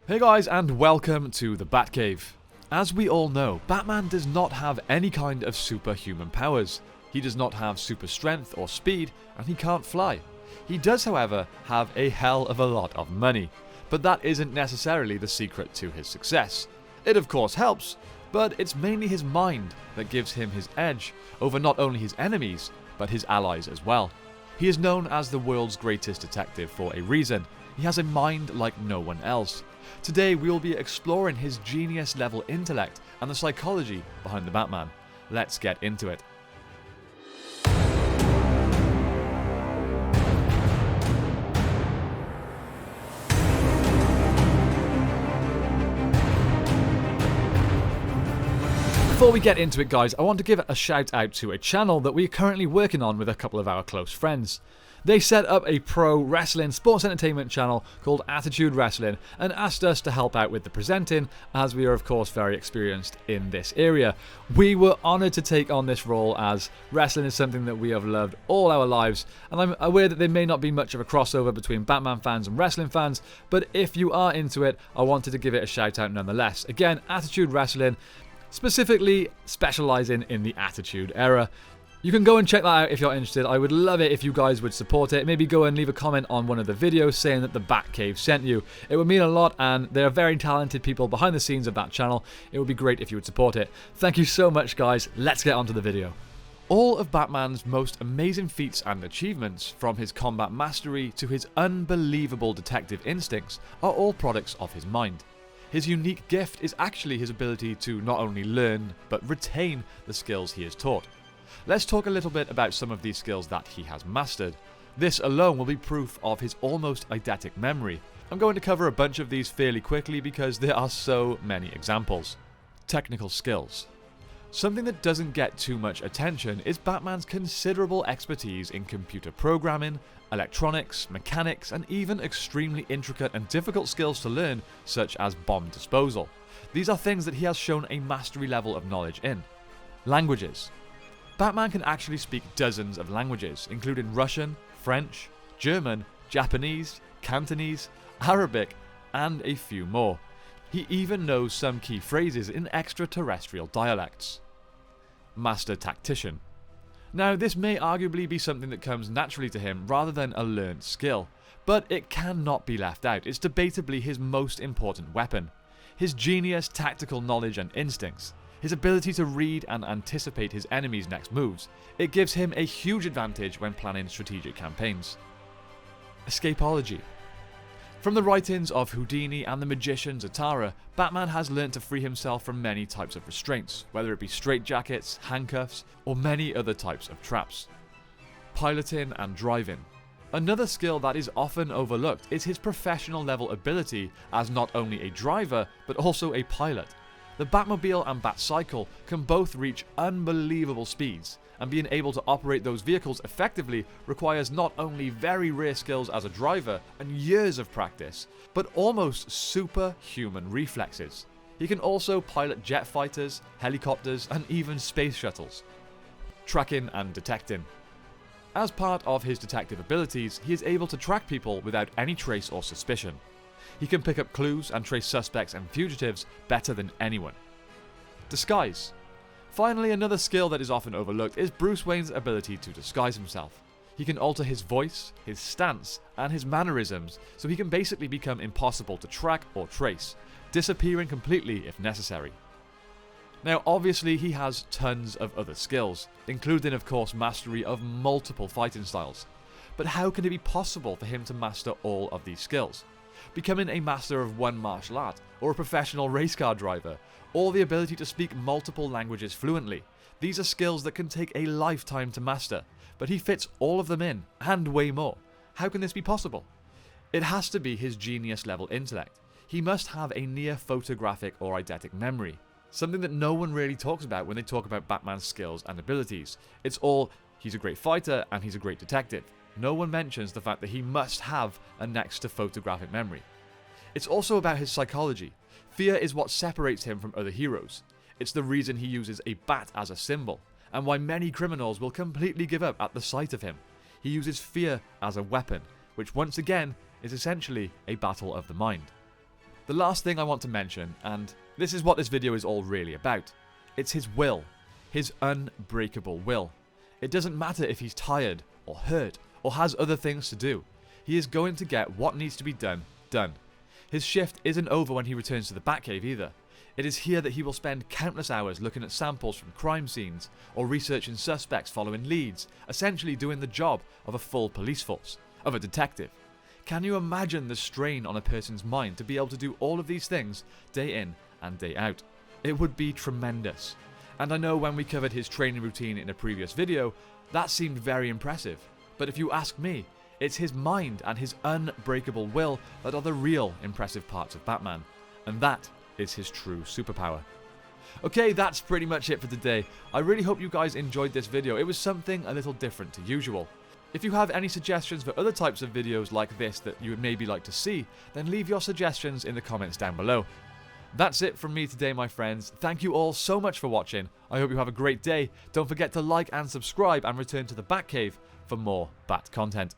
Hey guys, and welcome to the Batcave. As we all know, Batman does not have any kind of superhuman powers. He does not have super strength or speed, and he can't fly. He does, however, have a hell of a lot of money, but that isn't necessarily the secret to his success. It of course helps, but it's mainly his mind that gives him his edge over not only his enemies, but his allies as well. He is known as the world's greatest detective for a reason. He has a mind like no one else. Today we will be exploring his genius level intellect and the psychology behind the Batman. Let's get into it. Before we get into it guys, I want to give a shout out to a channel that we are currently working on with a couple of our close friends. They set up a pro wrestling sports entertainment channel called Attitude Wrestling and asked us to help out with the presenting, as we are of course very experienced in this area. We were honoured to take on this role, as wrestling is something that we have loved all our lives, and I'm aware that there may not be much of a crossover between Batman fans and wrestling fans, but if you are into it, I wanted to give it a shout out nonetheless. Again, Attitude Wrestling, specifically specialising in the Attitude Era. You can go and check that out if you're interested. I would love it if you guys would support it. Maybe go and leave a comment on one of the videos saying that the Batcave sent you. It would mean a lot, and there are very talented people behind the scenes of that channel. It would be great if you would support it. Thank you so much guys. Let's get on to the video. All of Batman's most amazing feats and achievements, from his combat mastery to his unbelievable detective instincts, are all products of his mind. His unique gift is actually his ability to not only learn, but retain the skills he is taught. Let's talk a little bit about some of these skills that he has mastered. This alone will be proof of his almost eidetic memory. I'm going to cover a bunch of these fairly quickly because there are so many examples. Technical skills. Something that doesn't get too much attention is Batman's considerable expertise in computer programming, electronics, mechanics, and even extremely intricate and difficult skills to learn, such as bomb disposal. These are things that he has shown a mastery level of knowledge in. Languages. Batman can actually speak dozens of languages, including Russian, French, German, Japanese, Cantonese, Arabic, and a few more. He even knows some key phrases in extraterrestrial dialects. Master Tactician. Now, this may arguably be something that comes naturally to him rather than a learned skill, but it cannot be left out. It's debatably his most important weapon. His genius, tactical knowledge and instincts. His ability to read and anticipate his enemies' next moves. It gives him a huge advantage when planning strategic campaigns. Escapology. From the writings of Houdini and the magician Zatara, Batman has learnt to free himself from many types of restraints, whether it be straitjackets, handcuffs, or many other types of traps. Piloting and driving. Another skill that is often overlooked is his professional level ability as not only a driver, but also a pilot. The Batmobile and Batcycle can both reach unbelievable speeds, and being able to operate those vehicles effectively requires not only very rare skills as a driver and years of practice, but almost superhuman reflexes. He can also pilot jet fighters, helicopters, and even space shuttles. Tracking and detecting. As part of his detective abilities, he is able to track people without any trace or suspicion. He can pick up clues and trace suspects and fugitives better than anyone. Disguise. Finally, another skill that is often overlooked is Bruce Wayne's ability to disguise himself. He can alter his voice, his stance, and his mannerisms, so he can basically become impossible to track or trace, disappearing completely if necessary. Now, obviously, he has tons of other skills, including, of course, mastery of multiple fighting styles. But how can it be possible for him to master all of these skills? Becoming a master of one martial art, or a professional race car driver, or the ability to speak multiple languages fluently. These are skills that can take a lifetime to master, but he fits all of them in, and way more. How can this be possible? It has to be his genius level intellect. He must have a near photographic or eidetic memory, something that no one really talks about when they talk about Batman's skills and abilities. It's all, he's a great fighter and he's a great detective. No one mentions the fact that he must have a next to photographic memory. It's also about his psychology. Fear is what separates him from other heroes. It's the reason he uses a bat as a symbol, and why many criminals will completely give up at the sight of him. He uses fear as a weapon, which once again is essentially a battle of the mind. The last thing I want to mention, and this is what this video is all really about, it's his will. His unbreakable will. It doesn't matter if he's tired, or hurt, or has other things to do. He is going to get what needs to be done, done. His shift isn't over when he returns to the Batcave either. It is here that he will spend countless hours looking at samples from crime scenes, or researching suspects following leads, essentially doing the job of a full police force, of a detective. Can you imagine the strain on a person's mind to be able to do all of these things day in and day out? It would be tremendous. And I know when we covered his training routine in a previous video, that seemed very impressive. But if you ask me, it's his mind and his unbreakable will that are the real impressive parts of Batman. And that is his true superpower. Okay, that's pretty much it for today. I really hope you guys enjoyed this video. It was something a little different to usual. If you have any suggestions for other types of videos like this that you would maybe like to see, then leave your suggestions in the comments down below. That's it from me today, my friends. Thank you all so much for watching. I hope you have a great day. Don't forget to like and subscribe and return to the Batcave for more Bat content.